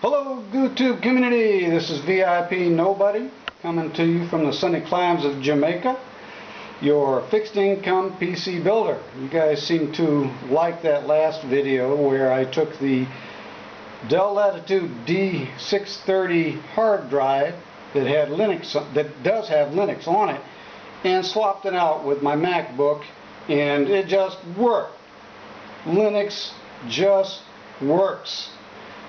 Hello YouTube community, this is VIP Nobody coming to you from the sunny climes of Jamaica, your fixed income PC builder. You guys seem to like that last video where I took the Dell Latitude D630 hard drive that had does have Linux on it, and swapped it out with my MacBook, and it just worked. Linux just works.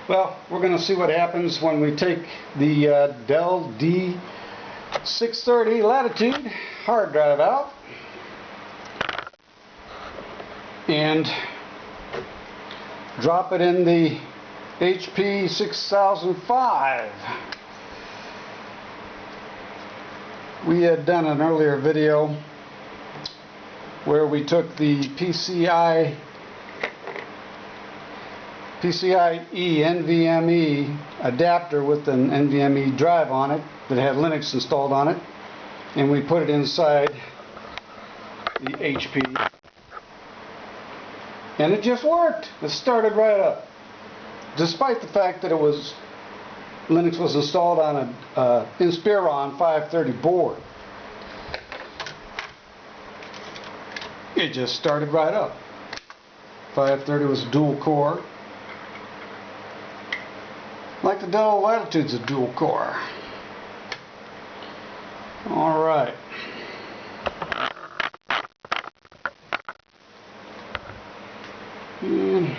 Well, we're going to see what happens when we take the Dell D630 Latitude hard drive out and drop it in the HP 6005. We had done an earlier video where we took the PCIe NVMe adapter with an NVMe drive on it that had Linux installed on it, and we put it inside the HP, and it just worked. It started right up, despite the fact that Linux was installed on a Inspiron 530 board. It just started right up. 530 was dual core, like the Dell Latitude's a dual core. Alright. And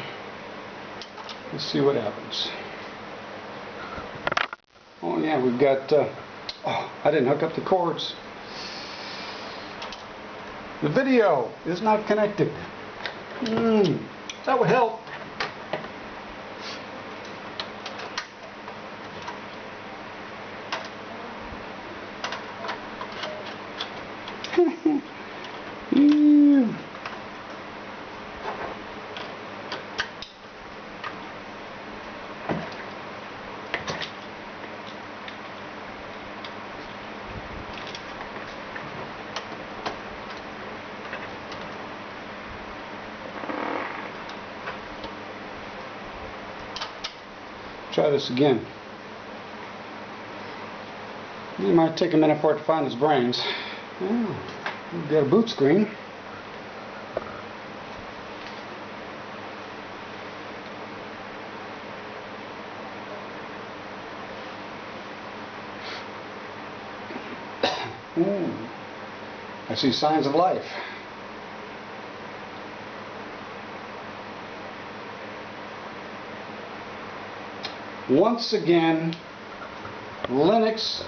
let's see what happens. Oh yeah, we've got, oh, I didn't hook up the cords. The video is not connected. That would help. Try this again. It might take a minute for it to find its brains. Oh, we've got a boot screen. Ooh, I see signs of life. Once again, Linux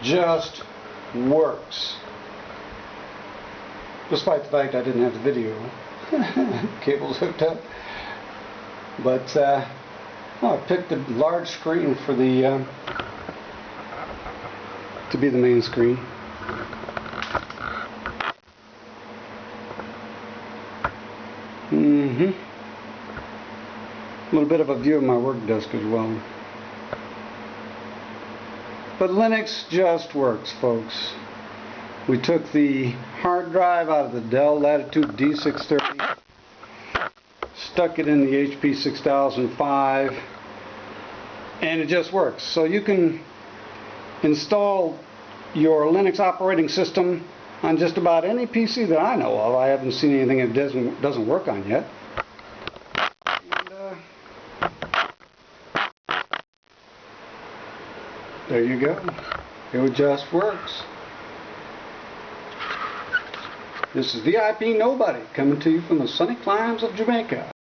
just works. Despite the fact I didn't have the video cables hooked up. But I picked a large screen for the to be the main screen. A little bit of a view of my work desk as well. But Linux just works, folks. We took the hard drive out of the Dell Latitude D630, stuck it in the HP 6005, and it just works. So you can install your Linux operating system on just about any PC that I know of. I haven't seen anything it doesn't work on yet. There you go. It just works. This is VIP Nobody coming to you from the sunny climes of Jamaica.